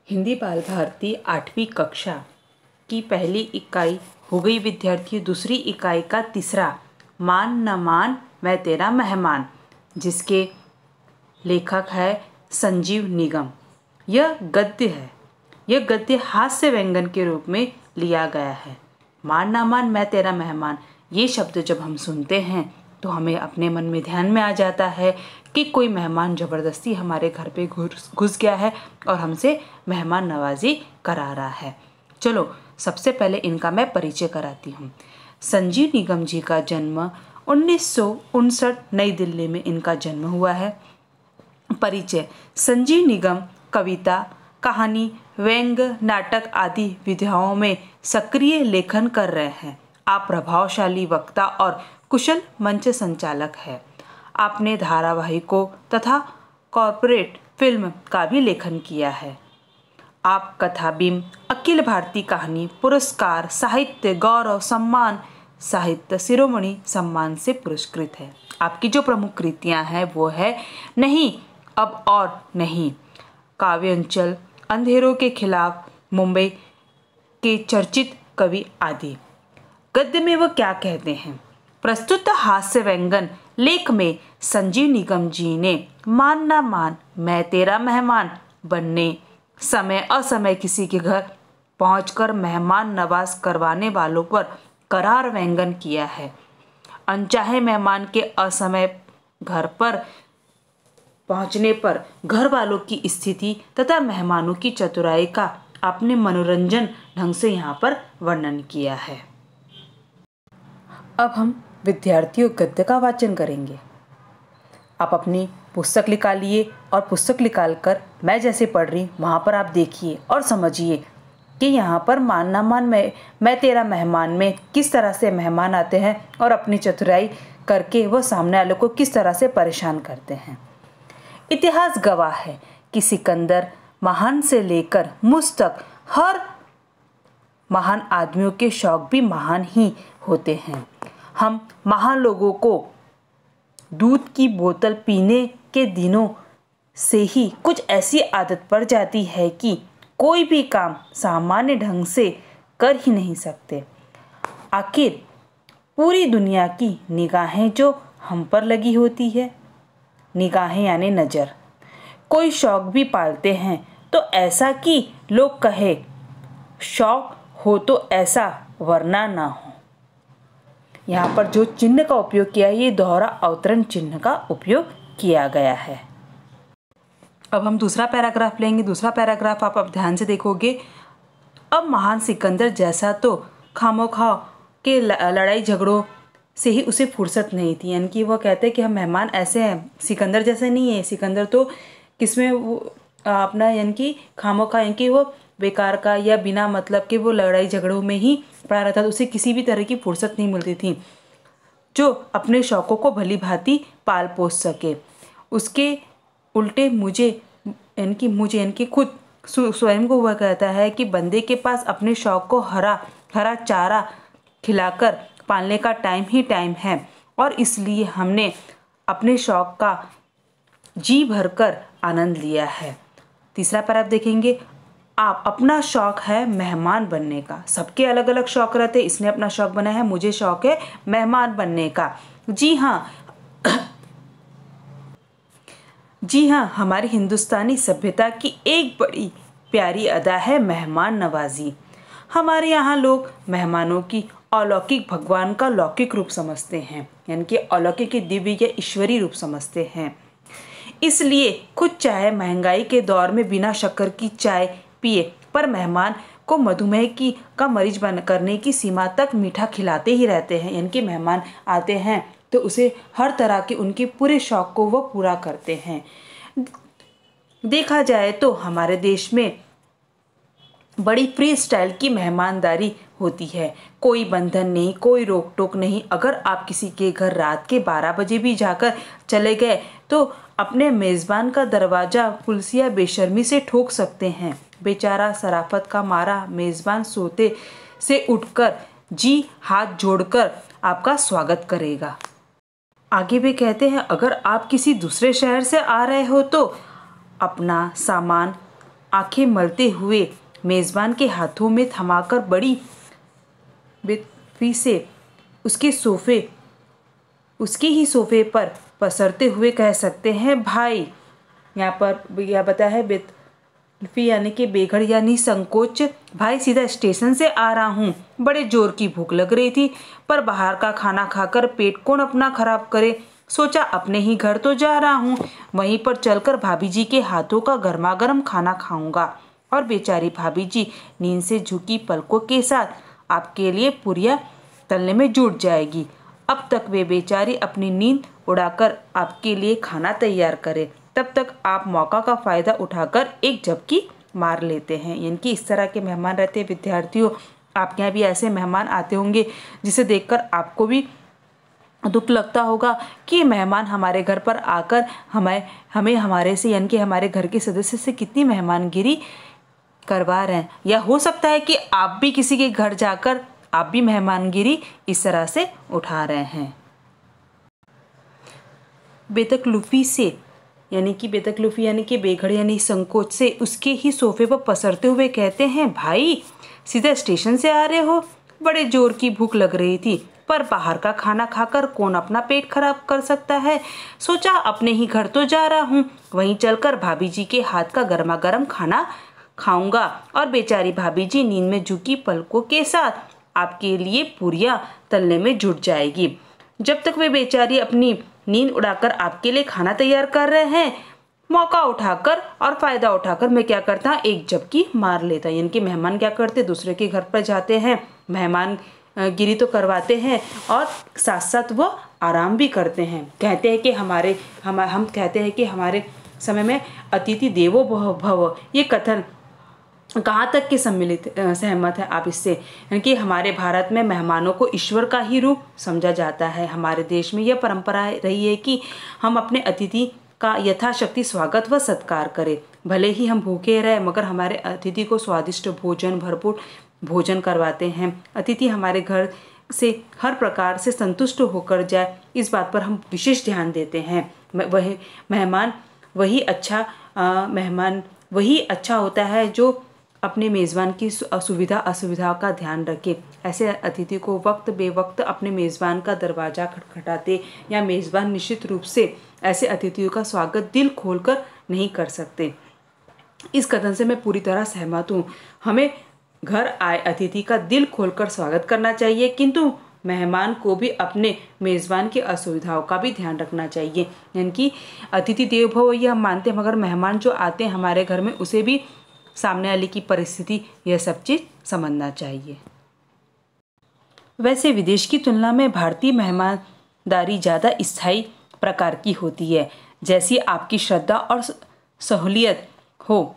हिंदी बाल भारती 8वीं कक्षा की पहली इकाई हो गई विद्यार्थियों। दूसरी इकाई का तीसरा मान न मान मैं तेरा मेहमान, जिसके लेखक है संजीव निगम। यह गद्य है। यह गद्य हास्य व्यंजन के रूप में लिया गया है। मान न मान मैं तेरा मेहमान, ये शब्द जब हम सुनते हैं तो हमें अपने मन में ध्यान में आ जाता है कि कोई मेहमान ज़बरदस्ती हमारे घर पे घुस गया है और हमसे मेहमान नवाजी करा रहा है। चलो सबसे पहले इनका मैं परिचय कराती हूँ। संजीव निगम जी का जन्म 1959 नई दिल्ली में इनका जन्म हुआ है। परिचय: संजीव निगम कविता, कहानी, व्यंग्य, नाटक आदि विधाओं में सक्रिय लेखन कर रहे हैं। आप प्रभावशाली वक्ता और कुशल मंच संचालक हैं। आपने धारावाहिकों तथा कॉर्पोरेट फिल्म का भी लेखन किया है। आप कथा बीम, अखिल भारतीय कहानी पुरस्कार, साहित्य गौरव सम्मान, साहित्य शिरोमणि सम्मान से पुरस्कृत है। आपकी जो प्रमुख कृतियां हैं वो है नहीं अब और नहीं, काव्यांचल, अंधेरों के खिलाफ, मुंबई के चर्चित कवि आदि। गद्य में वो क्या कहते हैं? प्रस्तुत हास्य व्यंजन लेख में संजीव निगम जी ने मान न मान मैं तेरा मेहमान बनने, समय असमय किसी के घर पहुंचकर मेहमान नवाज करवाने वालों पर करार व्यंजन किया है। अनचाहे मेहमान के असमय घर पर पहुंचने पर घर वालों की स्थिति तथा मेहमानों की चतुराई का आपने मनोरंजन ढंग से यहाँ पर वर्णन किया है। अब हम विद्यार्थियों गद्य का वाचन करेंगे। आप अपनी पुस्तक निकालिए और पुस्तक निकालकर मैं जैसे पढ़ रही वहाँ पर आप देखिए और समझिए कि यहाँ पर मान न मान मैं तेरा मेहमान में किस तरह से मेहमान आते हैं और अपनी चतुराई करके वो सामने वालों को किस तरह से परेशान करते हैं। इतिहास गवाह है कि सिकंदर महान से लेकर मुझ तक हर महान आदमियों के शौक भी महान ही होते हैं। हम महान लोगों को दूध की बोतल पीने के दिनों से ही कुछ ऐसी आदत पड़ जाती है कि कोई भी काम सामान्य ढंग से कर ही नहीं सकते। आखिर पूरी दुनिया की निगाहें जो हम पर लगी होती है, निगाहें यानी नज़र। कोई शौक भी पालते हैं तो ऐसा कि लोग कहे शौक हो तो ऐसा वरना ना हो। यहाँ पर जो चिन्ह का उपयोग किया है ये दोहरा अवतरण चिन्ह का उपयोग किया गया है। अब हम दूसरा पैराग्राफ लेंगे। दूसरा पैराग्राफ आप अब ध्यान से देखोगे। अब महान सिकंदर जैसा तो खामोखा के लड़ाई झगड़ों से ही उसे फुर्सत नहीं थी। यानी कि वो कहते हैं कि हम मेहमान ऐसे हैं, सिकंदर जैसे नहीं है। सिकंदर तो किसमें वो अपना यानी कि खामोखा यानी कि वो बेकार का या बिना मतलब के वो लड़ाई झगड़ों में ही पड़ा रहता था। उसे किसी भी तरह की फुर्सत नहीं मिलती थी जो अपने शौकों को भली भांति पाल पोस सके। उसके उल्टे मुझे यानी कि खुद स्वयं को वह कहता है कि बंदे के पास अपने शौक को हरा हरा चारा खिलाकर पालने का टाइम ही टाइम है और इसलिए हमने अपने शौक का जी भरकर आनंद लिया है। तीसरा पैराग्राफ देखेंगे। आप अपना शौक है मेहमान बनने का। सबके अलग अलग शौक रहते, इसने अपना शौक बनाया है, मुझे शौक है मेहमान बनने का। जी हाँ, हमारी हिंदुस्तानी सभ्यता की एक बड़ी प्यारी अदा है मेहमान नवाजी। हमारे यहाँ लोग मेहमानों की अलौकिक भगवान का लौकिक रूप समझते हैं, यानी कि अलौकिक के दिव्य या ईश्वरीय रूप समझते हैं। इसलिए खुद चाहे महंगाई के दौर में बिना शक्कर की चाय पिए, पर मेहमान को मधुमेह का मरीज बन करने की सीमा तक मीठा खिलाते ही रहते हैं। यानी कि मेहमान आते हैं तो उसे हर तरह के उनके पूरे शौक को वो पूरा करते हैं। देखा जाए तो हमारे देश में बड़ी फ्री स्टाइल की मेहमानदारी होती है। कोई बंधन नहीं, कोई रोक टोक नहीं। अगर आप किसी के घर रात के 12 बजे भी जाकर चले गए तो अपने मेज़बान का दरवाज़ा पुलिसिया बेशर्मी से ठोक सकते हैं। बेचारा शराफत का मारा मेज़बान सोते से उठकर जी हाथ जोड़कर आपका स्वागत करेगा। आगे भी कहते हैं, अगर आप किसी दूसरे शहर से आ रहे हो तो अपना सामान आंखें मलते हुए मेज़बान के हाथों में थमाकर बड़ी बेतफी से उसके ही सोफे पर पसरते हुए कह सकते हैं, भाई। यहाँ पर यह बताया है बेतफी यानी कि बेघड़ यानी संकोच। भाई सीधा स्टेशन से आ रहा हूँ, बड़े जोर की भूख लग रही थी, पर बाहर का खाना खाकर पेट कौन अपना खराब करे। सोचा अपने ही घर तो जा रहा हूँ, वहीं पर चलकर भाभी जी के हाथों का गर्मा गर्म खाना खाऊंगा। और बेचारी भाभी जी नींद से झुकी पलकों के साथ आपके लिए पुरिया तलने में जुट जाएगी। अब तक वे बेचारी अपनी नींद उड़ाकर आपके लिए खाना तैयार करे, तब तक आप मौका का फ़ायदा उठाकर एक झपकी मार लेते हैं। यानी कि इस तरह के मेहमान रहते हैं। विद्यार्थियों, आपके यहाँ भी ऐसे मेहमान आते होंगे जिसे देखकर आपको भी दुख लगता होगा कि मेहमान हमारे घर पर आकर हमें हमारे से यानी कि हमारे घर के सदस्य से कितनी मेहमानगिरी करवा रहे हैं। या हो सकता है कि आप भी किसी के घर जाकर आप भी मेहमानगिरी इस तरह से उठा रहे हैं। बेतकल्लुफ़ी से यानी कि बेघड़ यानी संकोच से उसके ही सोफे पर पसरते हुए कहते हैं, भाई सीधा स्टेशन से आ रहे हो, बड़े जोर की भूख लग रही थी, पर बाहर का खाना खाकर कौन अपना पेट खराब कर सकता है। सोचा अपने ही घर तो जा रहा हूँ, वहीं चलकर भाभी जी के हाथ का गर्मा गर्म खाना खाऊंगा। और बेचारी भाभी जी नींद में झुकी पलकों के साथ आपके लिए पुरिया तलने में जुट जाएगी। जब तक वे बेचारी अपनी नींद उड़ाकर आपके लिए खाना तैयार कर रहे हैं, मौका उठाकर और फ़ायदा उठाकर मैं क्या करता, एक झपकी मार लेता। यानी कि मेहमान क्या करते, दूसरे के घर पर जाते हैं, मेहमान गिरी तो करवाते हैं और साथ साथ वो आराम भी करते हैं। कहते हैं कि हम कहते हैं कि हमारे समय में अतिथि देवो भव, ये कथन कहाँ तक के सहमत है आप इससे? यानी कि हमारे भारत में मेहमानों को ईश्वर का ही रूप समझा जाता है। हमारे देश में यह परंपरा रही है कि हम अपने अतिथि का यथाशक्ति स्वागत व सत्कार करें। भले ही हम भूखे रहे, मगर हमारे अतिथि को स्वादिष्ट भोजन, भरपूर भोजन करवाते हैं। अतिथि हमारे घर से हर प्रकार से संतुष्ट होकर जाए, इस बात पर हम विशेष ध्यान देते हैं। मेहमान वही अच्छा होता है जो अपने मेज़बान की सुविधा असुविधा का ध्यान रखे। ऐसे अतिथि को वक्त बेवक्त अपने मेज़बान का दरवाज़ा खटखटाते या मेज़बान निश्चित रूप से ऐसे अतिथियों का स्वागत दिल खोलकर नहीं कर सकते। इस कथन से मैं पूरी तरह सहमत हूँ। हमें घर आए अतिथि का दिल खोलकर स्वागत करना चाहिए, किंतु मेहमान को भी अपने मेज़बान की असुविधाओं का भी ध्यान रखना चाहिए। यानी कि अतिथि देवो भव ये हम मानते हैं, मगर मेहमान जो आते हैं हमारे घर में, उसे भी सामने वाले की परिस्थिति, यह सब चीज़ समझना चाहिए। वैसे विदेश की तुलना में भारतीय मेहमानदारी ज़्यादा स्थायी प्रकार की होती है। जैसी आपकी श्रद्धा और सहूलियत हो,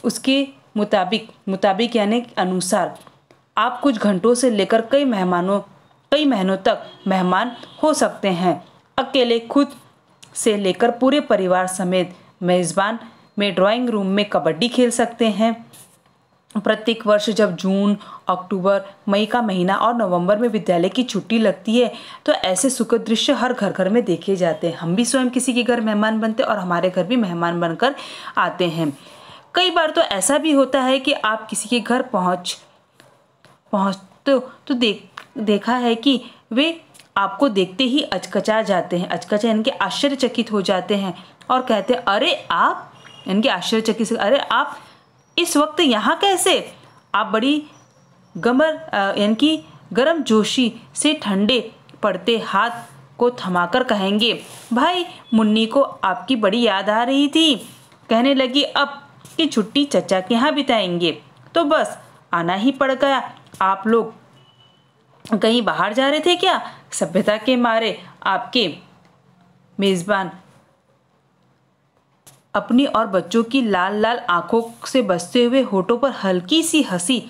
उसके मुताबिक यानी अनुसार आप कुछ घंटों से लेकर कई महीनों तक मेहमान हो सकते हैं। अकेले खुद से लेकर पूरे परिवार समेत मेज़बान में ड्राइंग रूम में कबड्डी खेल सकते हैं। प्रत्येक वर्ष जब जून, अक्टूबर, मई का महीना और नवंबर में विद्यालय की छुट्टी लगती है, तो ऐसे सुखद दृश्य हर घर में देखे जाते हैं। हम भी स्वयं किसी के घर मेहमान बनते और हमारे घर भी मेहमान बनकर आते हैं। कई बार तो ऐसा भी होता है कि आप किसी के घर पहुँचते तो देखा है कि वे आपको देखते ही अचकचा जाते हैं। अचकचा यानी कि आश्चर्यचकित हो जाते हैं और कहते हैं, अरे आप, यानी कि आश्चर्यचकित से, अरे आप इस वक्त यहाँ कैसे? आप बड़ी यानी कि गर्म जोशी से ठंडे पड़ते हाथ को थमाकर कहेंगे, भाई मुन्नी को आपकी बड़ी याद आ रही थी, कहने लगी अब की छुट्टी चचा के यहाँ बिताएंगे, तो बस आना ही पड़ गया। आप लोग कहीं बाहर जा रहे थे क्या? सभ्यता के मारे आपके मेज़बान अपनी और बच्चों की लाल लाल आंखों से बसते हुए होठों पर हल्की सी हंसी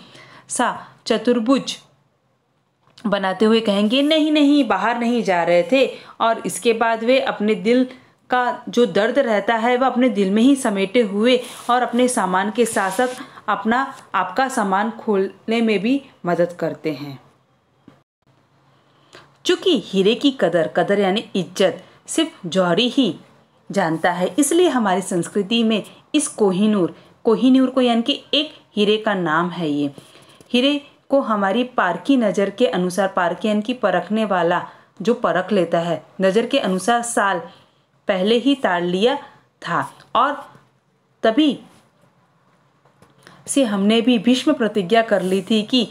सा चतुर्भुज बनाते हुए कहेंगे, नहीं नहीं, बाहर नहीं जा रहे थे। और इसके बाद वे अपने दिल का जो दर्द रहता है वह अपने दिल में ही समेटे हुए और अपने सामान के साथ साथ आपका सामान खोलने में भी मदद करते हैं। चूँकि हीरे की कदर यानी इज्जत सिर्फ जौहरी ही जानता है, इसलिए हमारी संस्कृति में इस कोहिनूर कोहिनूर को यानी कि एक हीरे का नाम है। ये हीरे को हमारी पारखी नज़र के अनुसार, पारखी यानी कि परखने वाला जो परख लेता है, नज़र के अनुसार साल पहले ही ताड़ लिया था और तभी से हमने भी भीष्म प्रतिज्ञा कर ली थी कि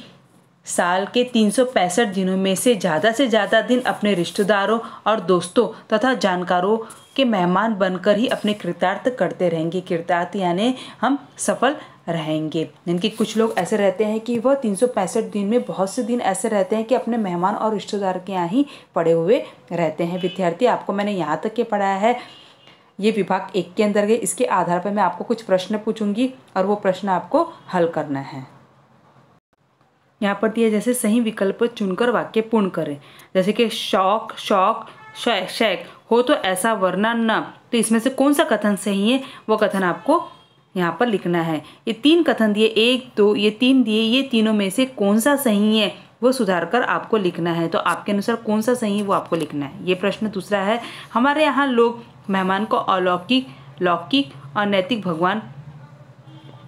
साल के 365 दिनों में से ज़्यादा दिन अपने रिश्तेदारों और दोस्तों तथा जानकारों के मेहमान बनकर ही अपने कृतार्थ करते रहेंगे। कृतार्थ यानी हम सफल रहेंगे। इनके कुछ लोग ऐसे रहते हैं कि वह 365 दिन में बहुत से दिन ऐसे रहते हैं कि अपने मेहमान और रिश्तेदार के यहाँ ही पड़े हुए रहते हैं। विद्यार्थी, आपको मैंने यहाँ तक के पढ़ाया है, ये विभाग 1 के अंदर गए। इसके आधार पर मैं आपको कुछ प्रश्न पूछूंगी और वो प्रश्न आपको हल करना है। यहाँ पर दिया जैसे सही विकल्प चुनकर वाक्य पूर्ण करें। जैसे कि शौक, शौक, शैक हो तो ऐसा, वरना न। तो इसमें से कौन सा कथन सही है वो कथन आपको यहाँ पर लिखना है। ये 3 कथन दिए, 1, 2, ये 3 दिए, ये तीनों में से कौन सा सही है वो सुधार कर आपको लिखना है। तो आपके अनुसार कौन सा सही है वो आपको लिखना है। ये प्रश्न दूसरा है, हमारे यहाँ लोग मेहमान को अलौकिक, लौकिक और नैतिक भगवान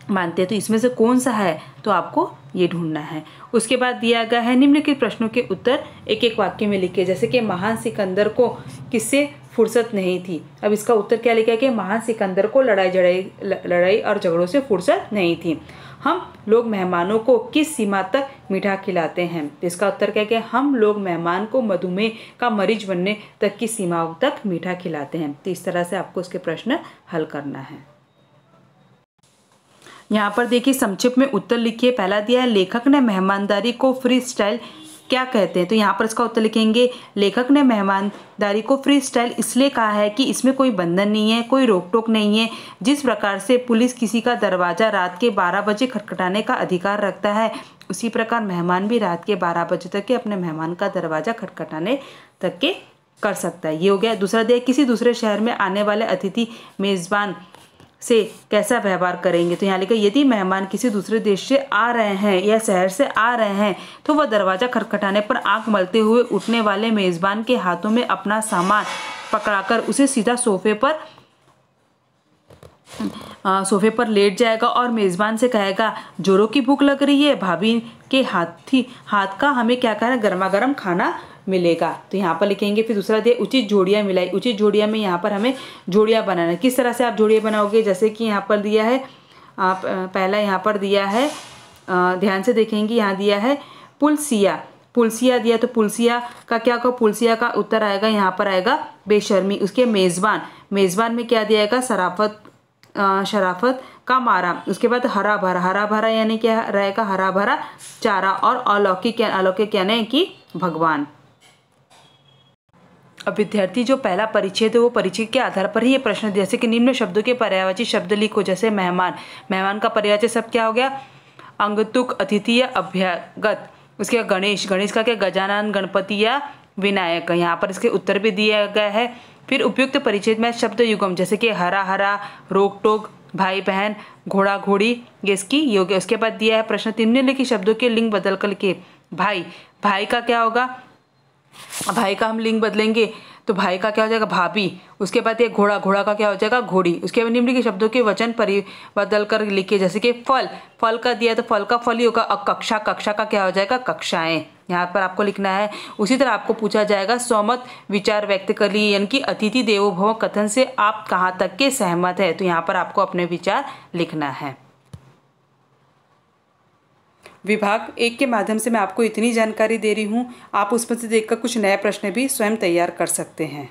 मानते हैं। तो इसमें से कौन सा है तो आपको ये ढूंढना है। उसके बाद दिया गया है निम्नलिखित प्रश्नों के उत्तर एक एक वाक्य में लिखे। जैसे कि महान सिकंदर को किससे फुर्सत नहीं थी। अब इसका उत्तर क्या लिखा है कि महान सिकंदर को लड़ाई और झगड़ों से फुर्सत नहीं थी। हम लोग मेहमानों को किस सीमा तक मीठा खिलाते हैं। तो इसका उत्तर क्या है कि हम लोग मेहमान को मधुमेह का मरीज बनने तक की सीमाओं तक मीठा खिलाते हैं। तो इस तरह से आपको उसके प्रश्न हल करना है। यहाँ पर देखिए संक्षिप्त में उत्तर लिखिए। पहला दिया है, लेखक ने मेहमानदारी को फ्री स्टाइल क्या कहते हैं। तो यहाँ पर इसका उत्तर लिखेंगे, लेखक ने मेहमानदारी को फ्री स्टाइल इसलिए कहा है कि इसमें कोई बंधन नहीं है, कोई रोक टोक नहीं है। जिस प्रकार से पुलिस किसी का दरवाज़ा रात के 12 बजे खटखटाने का अधिकार रखता है, उसी प्रकार मेहमान भी रात के 12 बजे तक के अपने मेहमान का दरवाज़ा खटखटाने तक के कर सकता है। ये हो गया। दूसरा दिया, किसी दूसरे शहर में आने वाले अतिथि मेज़बान से कैसा व्यवहार करेंगे। तो यहाँ लिखा, यदि मेहमान किसी दूसरे देश से आ रहे हैं या शहर से आ रहे हैं तो वह दरवाज़ा खटखटाने पर आंख मलते हुए उठने वाले मेज़बान के हाथों में अपना सामान पकड़ाकर उसे सीधा सोफे पर लेट जाएगा और मेज़बान से कहेगा, जोरों की भूख लग रही है, भाभी के हाथ का हमें क्या कहना, गर्मा गर्म खाना मिलेगा। तो यहाँ पर लिखेंगे। फिर दूसरा दिया, उचित जोड़ियाँ मिलाई। उचित जोड़ियाँ में यहाँ पर हमें जोड़ियाँ बनाना है। किस तरह से आप जोड़ियाँ बनाओगे, जैसे कि यहाँ पर दिया है, आप पहला यहाँ पर दिया है, ध्यान से देखेंगे, यहाँ दिया है पुलसिया। पुलसिया दिया तो पुलसिया का क्या होगा, पुलसिया का उत्तर आएगा यहाँ पर आएगा बेशर्मी। उसके मेज़बान, मेज़बान में क्या दिया जाएगा, शराफत का मारा। उसके बाद हरा भरा, हरा भरा यानी क्या रहेगा, हरा भरा चारा। और अलौकिक, अलौकिक यानी कि भगवान। अब विद्यार्थी जो पहला परिच्छेद है वो परिच्छेद के आधार पर ही ये प्रश्न, जैसे कि निम्न शब्दों के पर्यायवाची शब्द लिखो। जैसे मेहमान, मेहमान का पर्यायवाची शब्द क्या हो गया, अंगतुक, अतिथि या अभ्यागत। उसके बाद गणेश, गणेश का क्या, गजानन, गणपति या विनायक। यहाँ पर इसके उत्तर भी दिया गया है। फिर उपयुक्त परिच्छेद में शब्द युगम, जैसे कि हरा हरा, रोक टोक, भाई बहन, घोड़ा घोड़ी, ये इसकी योग है। उसके बाद दिया है प्रश्न, निम्नलिखित शब्दों के लिंग बदल कर के। भाई, भाई का क्या होगा, भाई का हम लिंग बदलेंगे तो भाई का क्या हो जाएगा, भाभी। उसके बाद ये घोड़ा, घोड़ा का क्या हो जाएगा, घोड़ी। उसके बाद निम्नलिखित शब्दों के वचन बदल कर लिखिए। जैसे कि फल, फल का दिया तो फल का फल ही होगा। अब कक्षा, कक्षा का क्या हो जाएगा, कक्षाएं। यहाँ पर आपको लिखना है। उसी तरह आपको पूछा जाएगा, सहमत विचार व्यक्त करिए, यानी कि अतिथि देवो भव कथन से आप कहाँ तक के सहमत है। तो यहाँ पर आपको अपने विचार लिखना है। विभाग 1 के माध्यम से मैं आपको इतनी जानकारी दे रही हूँ, आप उसमें से देखकर कुछ नए प्रश्न भी स्वयं तैयार कर सकते हैं।